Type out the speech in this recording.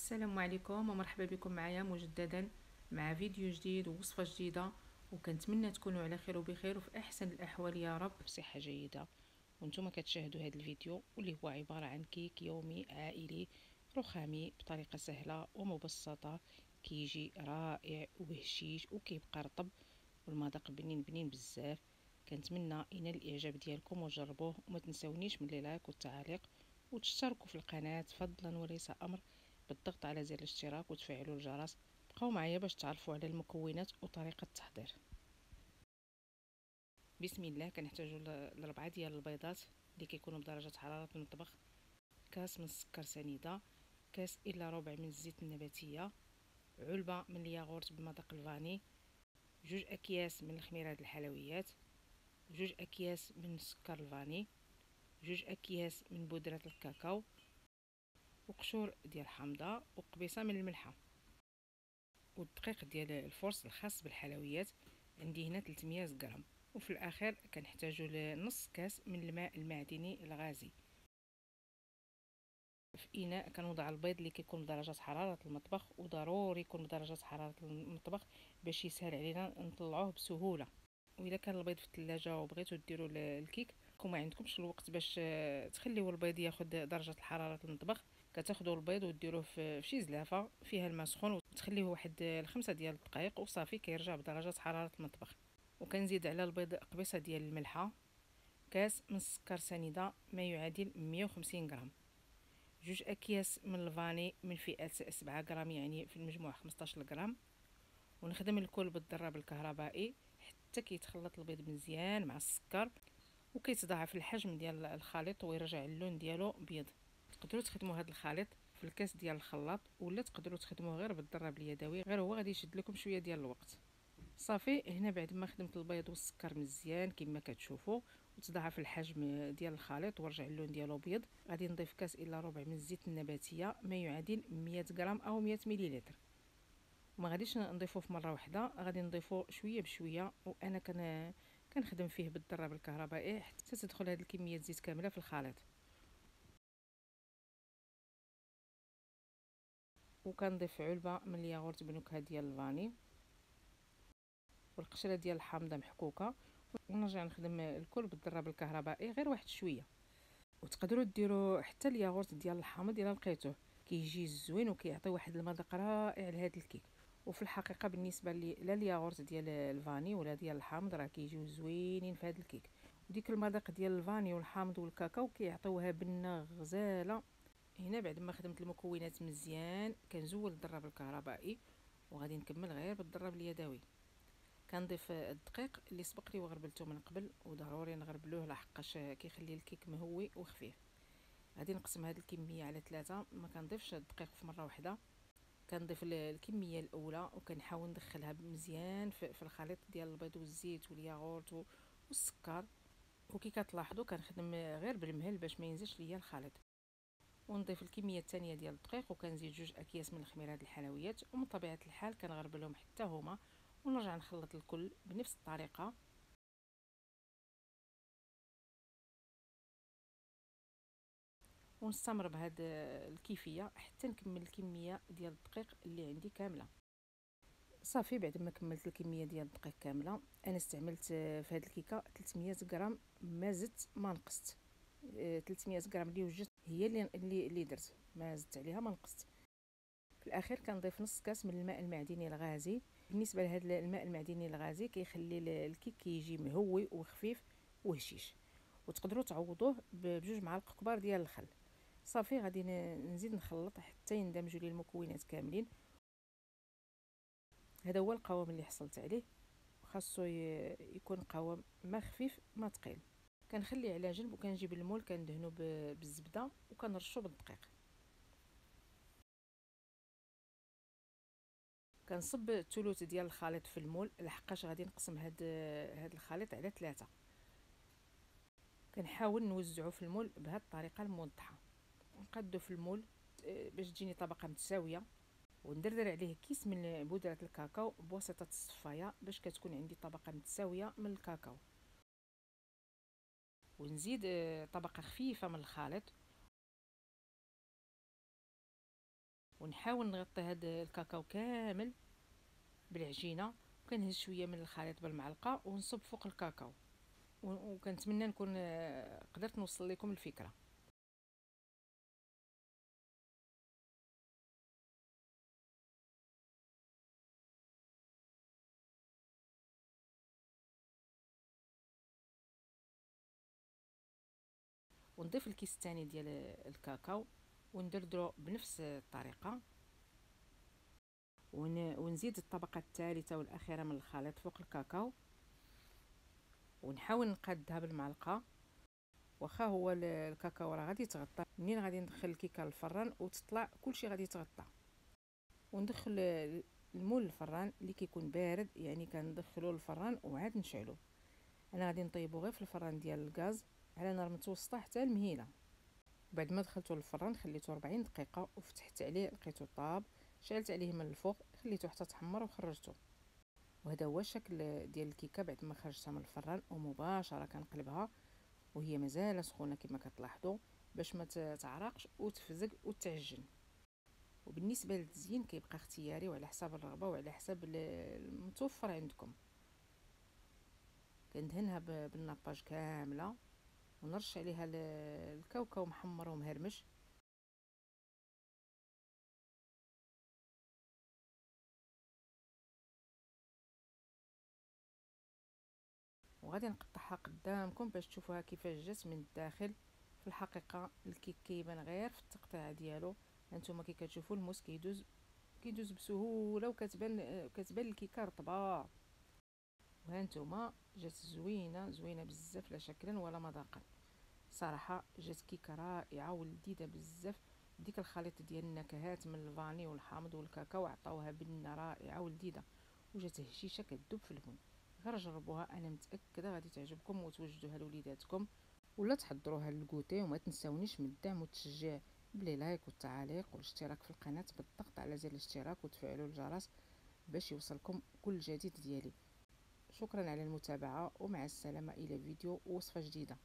السلام عليكم ومرحبا بكم معايا مجددا مع فيديو جديد ووصفة جديدة، وكنتمنى تكونوا على خير وبخير وفي احسن الاحوال يا رب، بصحة جيدة. وانتم كتشاهدوا هذا الفيديو واللي هو عبارة عن كيك يومي عائلي رخامي بطريقة سهلة ومبسطة، كيجي رائع وهشيش وكيبقى رطب والمذاق بنين بنين بزاف. كنتمنى ينال الاعجاب ديالكم وجربوه، وما تنسونيش من اللايك والتعليق وتشتركوا في القناة فضلا وليس امر بالضغط على زر الاشتراك وتفعلوا الجرس. بقاو معايا باش تعرفوا على المكونات وطريقة التحضير. بسم الله. كنحتاجوا ل4 ديال البيضات اللي كيكونوا بدرجة حرارة المطبخ، كاس من السكر سنيدة، كاس الا ربع من الزيت النباتية، علبة من الياغورت بمذاق الفاني، 2 اكياس من الخميرات الحلويات، 2 اكياس من السكر الفاني، 2 اكياس من بودرة الكاكاو، وقشور ديال الحامضة، وقبيصة من الملحة، والدقيق ديال الفرص الخاص بالحلويات عندي هنا 300 غرام. وفي الاخير كنحتاجوا لنص كاس من الماء المعدني الغازي. في اناء كنوضع البيض اللي كيكون بدرجه حراره المطبخ، وضروري يكون بدرجه حراره المطبخ باش يسهل علينا نطلعوه بسهوله. واذا كان البيض في الثلاجه وبغيتوا ديروا الكيك وما عندكمش الوقت باش تخليوا البيض ياخذ درجه حراره المطبخ، كتاخذوا البيض وديروه في شي زلافه فيها الماء سخون وتخليه واحد 5 ديال الدقائق وصافي كيرجع بدرجه حراره المطبخ. وكنزيد على البيض قبيصه ديال الملحه، كاس من السكر سنيده ما يعادل 150 غرام، 2 اكياس من الفاني من فئه 7 غرام، يعني في المجموع 15 غرام. ونخدم الكل بالضراب الكهربائي حتى كيتخلط البيض مزيان مع السكر وكيتضاعف الحجم ديال الخليط ويرجع اللون ديالو بيض. تقدروا تخدموا هذا الخليط في الكاس ديال الخلاط، ولا تقدروا تخدموه غير بالضراب اليدوي، غير هو غادي يشد لكم شويه ديال الوقت. صافي هنا بعد ما خدمت البيض والسكر مزيان كما كتشوفوا وتضاعف الحجم ديال الخليط ورجع اللون ديالو بيض، غادي نضيف كاس الا ربع من الزيت النباتيه ما يعادل 100 غرام او 100 مليلتر. وما غاديش نضيفوه في مره واحده، غادي نضيفوه شويه بشويه، وانا كنخدم فيه بالضراب الكهربائي حتى تدخل هذه الكميه زيت كامله في الخليط. وكنضيف علبه من الياغورت بنكهه ديال الفاني والقشره ديال الحامضه محكوكه، ونرجع نخدم الكل بالضراب الكهربائي غير واحد شويه. وتقدروا ديروا حتى الياغورت ديال الحامض الا لقيتوه، كيجي زوين وكيعطي واحد المذاق رائع لهذا الكيك. وفي الحقيقه بالنسبه لي لا الياغورت ديال الفاني ولا ديال الحامض راه كيجيو زوينين في هذا الكيك، وديك المذاق ديال الفاني والحامض والكاكاو كيعطيوها بنه غزاله. هنا بعد ما خدمت المكونات مزيان كنزول الضراب الكهربائي وغادي نكمل غير بالضراب اليدوي. كنضيف الدقيق اللي سبق لي وغربلته من قبل، وضروري نغربلوه لحقاش كيخلي الكيك مهوي وخفيف. غادي نقسم هذه الكميه على 3، ما كنضيفش الدقيق في مره واحده. كنضيف الكميه الاولى وكنحاول ندخلها مزيان في الخليط ديال البيض والزيت والياغورت والسكر. وكي كتلاحظوا كنخدم غير بالمهل باش ما ينزلش ليا الخليط. ونضيف الكميه الثانيه ديال الدقيق، وكنزيد 2 اكياس من الخميرات الحلويات، ومن طبيعه الحال كنغربلهم حتى هما، ونرجع نخلط الكل بنفس الطريقه. ونستمر بهذه الكيفيه حتى نكمل الكميه ديال الدقيق اللي عندي كامله. صافي بعد ما كملت الكميه ديال الدقيق كامله، انا استعملت في هذه الكيكه 300 غرام، ما زدت ما نقصت. 300 غرام اللي وجدت هي اللي درت، ما زدت عليها ما نقصت. في الاخير كنضيف نص كاس من الماء المعدني الغازي. بالنسبه لهذا الماء المعدني الغازي كيخلي الكيك كيجي مهوي وخفيف وهشيش. وتقدروا تعوضوه بجوج معالق كبار ديال الخل. صافي غادي نزيد نخلط حتى يندمجوا لي المكونات كاملين. هذا هو القوام اللي حصلت عليه، خاصو يكون قوام ما خفيف ما ثقيل. كنخليه على جنب وكنجيب المول كندهنو بالزبده وكنرشو بالدقيق. كنصب الثلث ديال الخليط في المول لحقاش غادي نقسم هاد الخليط على 3. كنحاول نوزعو في المول بهاد الطريقه الموضحه، نقادو في المول باش تجيني طبقه متساويه، وندردر عليه كيس من بودره الكاكاو بواسطه الصفايه باش كتكون عندي طبقه متساويه من الكاكاو. ونزيد طبقه خفيفه من الخليط، ونحاول نغطي هذا الكاكاو كامل بالعجينه، وكنهز شويه من الخليط بالمعلقه ونصب فوق الكاكاو. وكنتمنى نكون قدرت نوصل لكم الفكره. ونضيف الكيس الثاني ديال الكاكاو وندردرو بنفس الطريقه، ونزيد الطبقه الثالثه والاخيره من الخليط فوق الكاكاو، ونحاول نقادها بالمعلقه. واخا هو الكاكاو راه غادي يتغطى، منين غادي ندخل الكيكه للفران وتطلع كلشي غادي يتغطى. وندخل المول للفران اللي كيكون بارد، يعني كندخلوه للفران وعاد نشعلوه. انا غادي نطيبو غير في الفران ديال الغاز على نار متوسطه حتى المهيله. بعد ما دخلته للفران خليته 40 دقيقه وفتحت عليه لقيته طاب، شعلت عليه من الفوق خليته حتى تحمر وخرجته. وهذا هو الشكل ديال الكيكه بعد ما خرجتها من الفران. ومباشره كنقلبها وهي مازال سخونه كما كتلاحظوا باش ما تعرقش وتفزق وتعجن. وبالنسبه للتزيين كيبقى اختياري وعلى حساب الرغبه وعلى حساب المتوفر عندكم. كندهنها بالناباج كامله ونرش عليها الكاوكاو محمر ومهرمش. وغادي نقطعها قدامكم باش تشوفوها كيفاش جات من الداخل. في الحقيقه الكيك كيبان غير في التقطيع ديالو. هانتوما كي كتشوفوا الموس كيدوز بسهوله، كتبان الكيكه رطبه. وهانتوما جات زوينه بزاف، لا شكلا ولا مذاقا. صراحه جات كيكه رائعه ولذيذه بزاف. ديك الخليط ديال النكهات من الفاني والحامض والكاكاو عطاوها بنه رائعه ولذيذه، وجات هشيشه كتذوب في الفم. غير جربوها، انا متاكده غادي تعجبكم وتوجدوها لوليداتكم ولا تحضروها للكوتي. وما تنساونيش من الدعم والتشجيع بلي لايك والتعاليق والاشتراك في القناه، بالضغط على زر الاشتراك وتفعلوا الجرس باش يوصلكم كل جديد ديالي. شكرا على المتابعة ومع السلامة إلى فيديو ووصفة جديدة.